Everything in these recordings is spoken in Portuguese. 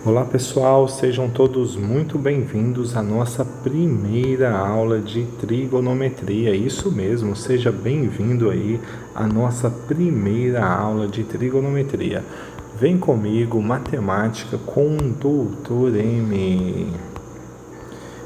Olá pessoal, sejam todos muito bem-vindos à nossa primeira aula de trigonometria. Isso mesmo, seja bem-vindo aí à nossa primeira aula de trigonometria. Vem comigo, matemática com o Dr. M.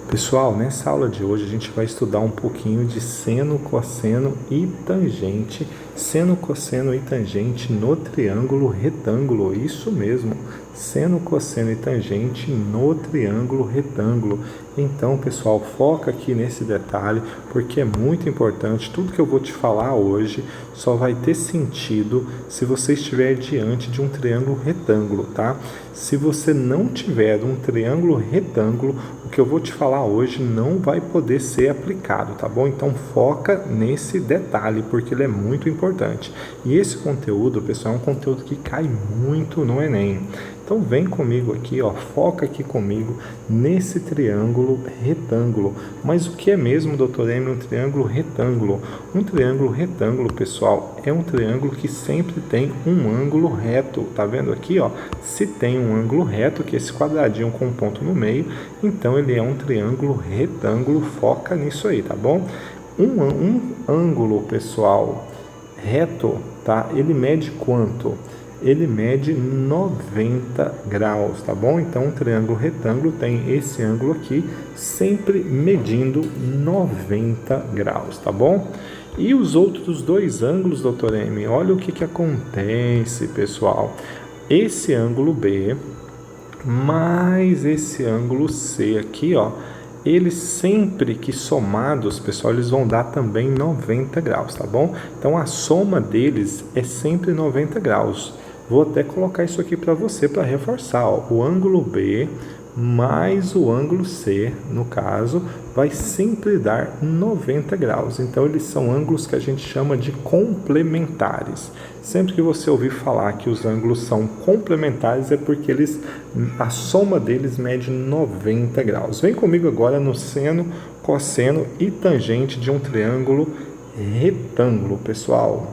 Pessoal, nessa aula de hoje a gente vai estudar um pouquinho de seno, cosseno e tangente. Seno, cosseno e tangente no triângulo retângulo. Isso mesmo, seno, cosseno e tangente no triângulo retângulo. Então, pessoal, foca aqui nesse detalhe, porque é muito importante. Tudo que eu vou te falar hoje só vai ter sentido se você estiver diante de um triângulo retângulo, tá? Se você não tiver um triângulo retângulo, o que eu vou te falar hoje não vai poder ser aplicado, tá bom? Então foca nesse detalhe, porque ele é muito importante. E esse conteúdo, pessoal, é um conteúdo que cai muito no Enem. Então vem comigo aqui, ó, foca aqui comigo nesse triângulo retângulo. Mas o que é mesmo, doutor M, um triângulo retângulo? Um triângulo retângulo, pessoal, é um triângulo que sempre tem um ângulo reto. Tá vendo aqui, ó? Se tem um ângulo reto, que é esse quadradinho com um ponto no meio, então ele é um triângulo retângulo. Foca nisso aí, tá bom? Um ângulo, pessoal, reto, tá? Ele mede quanto? Ele mede 90 graus, tá bom? Então, um triângulo retângulo tem esse ângulo aqui, sempre medindo 90 graus, tá bom? E os outros dois ângulos, doutor M, olha o que acontece, pessoal. Esse ângulo B mais esse ângulo C aqui, ó, eles sempre que somados, pessoal, eles vão dar também 90 graus, tá bom? Então, a soma deles é sempre 90 graus. Vou até colocar isso aqui para você, para reforçar, ó. O ângulo B mais o ângulo C, no caso, vai sempre dar 90 graus. Então, eles são ângulos que a gente chama de complementares. Sempre que você ouvir falar que os ângulos são complementares, é porque a soma deles mede 90 graus. Vem comigo agora no seno, cosseno e tangente de um triângulo retângulo, pessoal.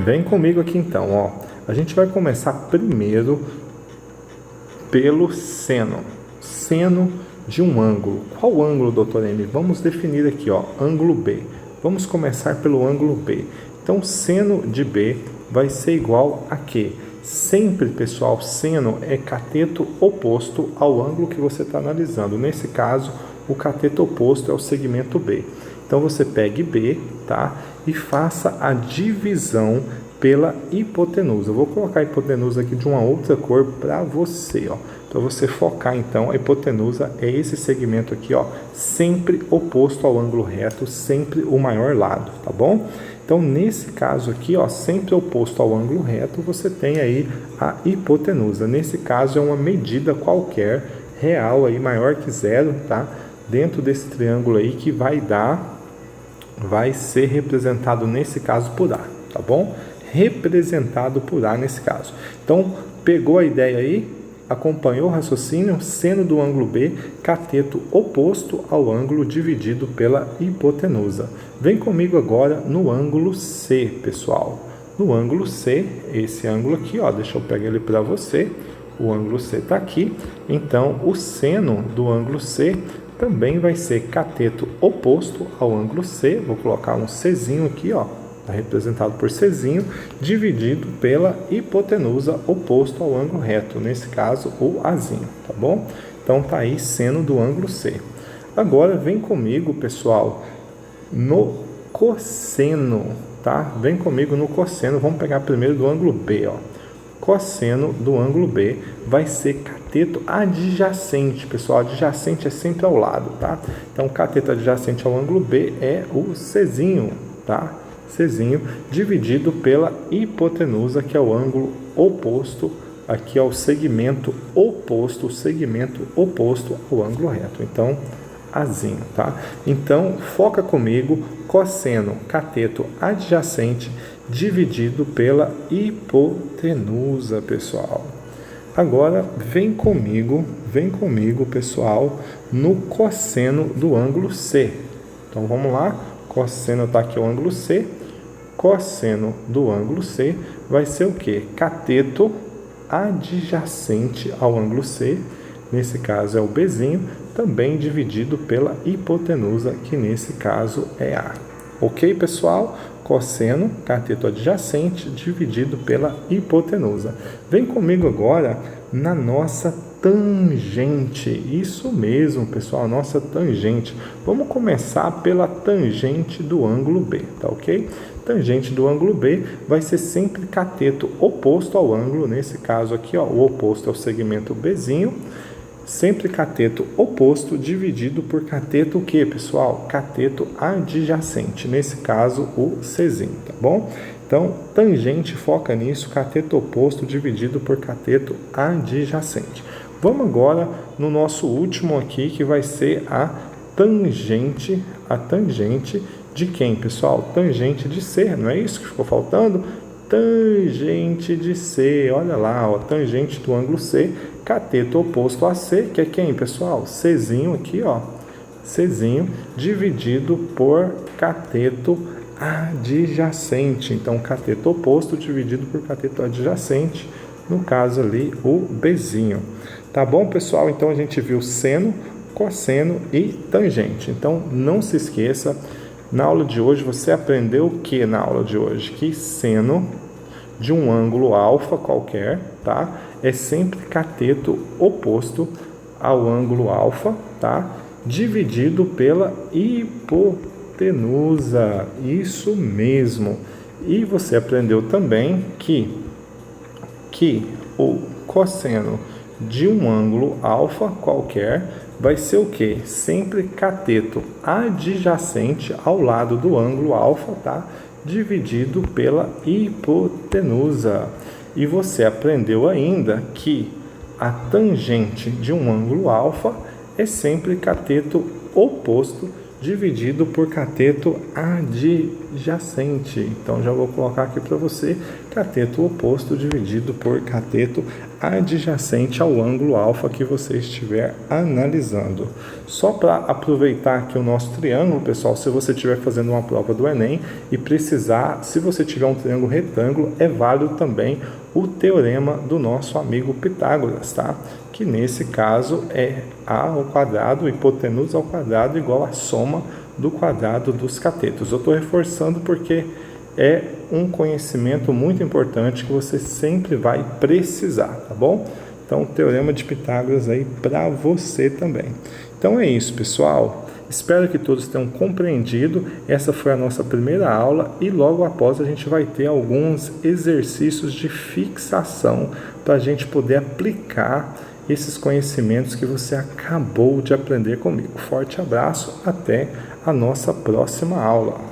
Vem comigo aqui então, ó. A gente vai começar primeiro pelo seno. Seno de um ângulo. Qual ângulo, doutor M? Vamos definir aqui, ó, ângulo B. Vamos começar pelo ângulo B. Então, seno de B vai ser igual a quê? Sempre, pessoal, seno é cateto oposto ao ângulo que você está analisando. Nesse caso, o cateto oposto é o segmento B. Então, você pegue B, tá? E faça a divisão pela hipotenusa. Eu vou colocar a hipotenusa aqui de uma outra cor para você, ó. Para você focar, então, a hipotenusa é esse segmento aqui, ó, sempre oposto ao ângulo reto, sempre o maior lado, tá bom? Então, nesse caso aqui, ó, sempre oposto ao ângulo reto, você tem aí a hipotenusa. Nesse caso, é uma medida qualquer, real, aí, maior que zero, tá? Dentro desse triângulo aí, que vai ser representado, nesse caso, por A, tá bom? Representado por A nesse caso. Então, pegou a ideia aí? Acompanhou o raciocínio? Seno do ângulo B, cateto oposto ao ângulo dividido pela hipotenusa. Vem comigo agora no ângulo C, pessoal. No ângulo C, esse ângulo aqui, ó, deixa eu pegar ele para você. O ângulo C está aqui. Então, o seno do ângulo C também vai ser cateto oposto ao ângulo C. Vou colocar um Czinho aqui, ó. Está representado por Czinho, dividido pela hipotenusa oposto ao ângulo reto, nesse caso o Azinho, tá bom? Então tá aí seno do ângulo C. Agora vem comigo, pessoal, no cosseno, tá? Vem comigo no cosseno, vamos pegar primeiro do ângulo B, ó. Cosseno do ângulo B vai ser cateto adjacente, pessoal. Adjacente é sempre ao lado, tá? Então, cateto adjacente ao ângulo B é o Czinho, tá? Czinho, dividido pela hipotenusa, que é o ângulo oposto, aqui é o segmento oposto ao ângulo reto. Então, Azinho, tá? Então, foca comigo, cosseno, cateto adjacente, dividido pela hipotenusa, pessoal. Agora, vem comigo, pessoal, no cosseno do ângulo C. Então, vamos lá. Cosseno está aqui o ângulo C. cosseno do ângulo C vai ser o quê? Cateto adjacente ao ângulo C, nesse caso é o Bzinho, também dividido pela hipotenusa, que nesse caso é A. Ok, pessoal? Cosseno, cateto adjacente, dividido pela hipotenusa. Vem comigo agora na nossa tangente. Isso mesmo, pessoal, nossa tangente. Vamos começar pela tangente do ângulo B, tá ok? Tangente do ângulo B vai ser sempre cateto oposto ao ângulo, nesse caso aqui, ó, o oposto é o segmento Bzinho, sempre cateto oposto dividido por cateto o que, pessoal? Cateto adjacente, nesse caso o Czinho, tá bom? Então, tangente, foca nisso, cateto oposto dividido por cateto adjacente. Vamos agora no nosso último aqui, que vai ser a tangente de quem, pessoal? Tangente de C, não é isso que ficou faltando? Tangente de C, olha lá, ó, tangente do ângulo C, cateto oposto a C, que é quem, pessoal? Czinho aqui, ó, Czinho, dividido por cateto adjacente. Então, cateto oposto dividido por cateto adjacente, no caso ali, o Bzinho. Tá bom, pessoal? Então, a gente viu seno, cosseno e tangente. Então, não se esqueça, na aula de hoje, você aprendeu o que na aula de hoje? Que seno de um ângulo alfa qualquer, tá? É sempre cateto oposto ao ângulo alfa, tá? Dividido pela hipotenusa. Isso mesmo. E você aprendeu também que o cosseno de um ângulo alfa qualquer vai ser o que? Sempre cateto adjacente ao lado do ângulo alfa, tá? Dividido pela hipotenusa. E você aprendeu ainda que a tangente de um ângulo alfa é sempre cateto oposto dividido por cateto adjacente. Então, já vou colocar aqui para você, cateto oposto dividido por cateto adjacente ao ângulo alfa que você estiver analisando. Só para aproveitar aqui o nosso triângulo, pessoal, se você estiver fazendo uma prova do Enem e precisar, se você tiver um triângulo retângulo, é válido também o teorema do nosso amigo Pitágoras, tá? Que nesse caso é A ao quadrado, hipotenusa ao quadrado, igual a soma do quadrado dos catetos. Eu estou reforçando porque é um conhecimento muito importante que você sempre vai precisar, tá bom? Então, o teorema de Pitágoras aí para você também. Então é isso, pessoal. Espero que todos tenham compreendido. Essa foi a nossa primeira aula e logo após a gente vai ter alguns exercícios de fixação para a gente poder aplicar esses conhecimentos que você acabou de aprender comigo. Forte abraço, até a nossa próxima aula.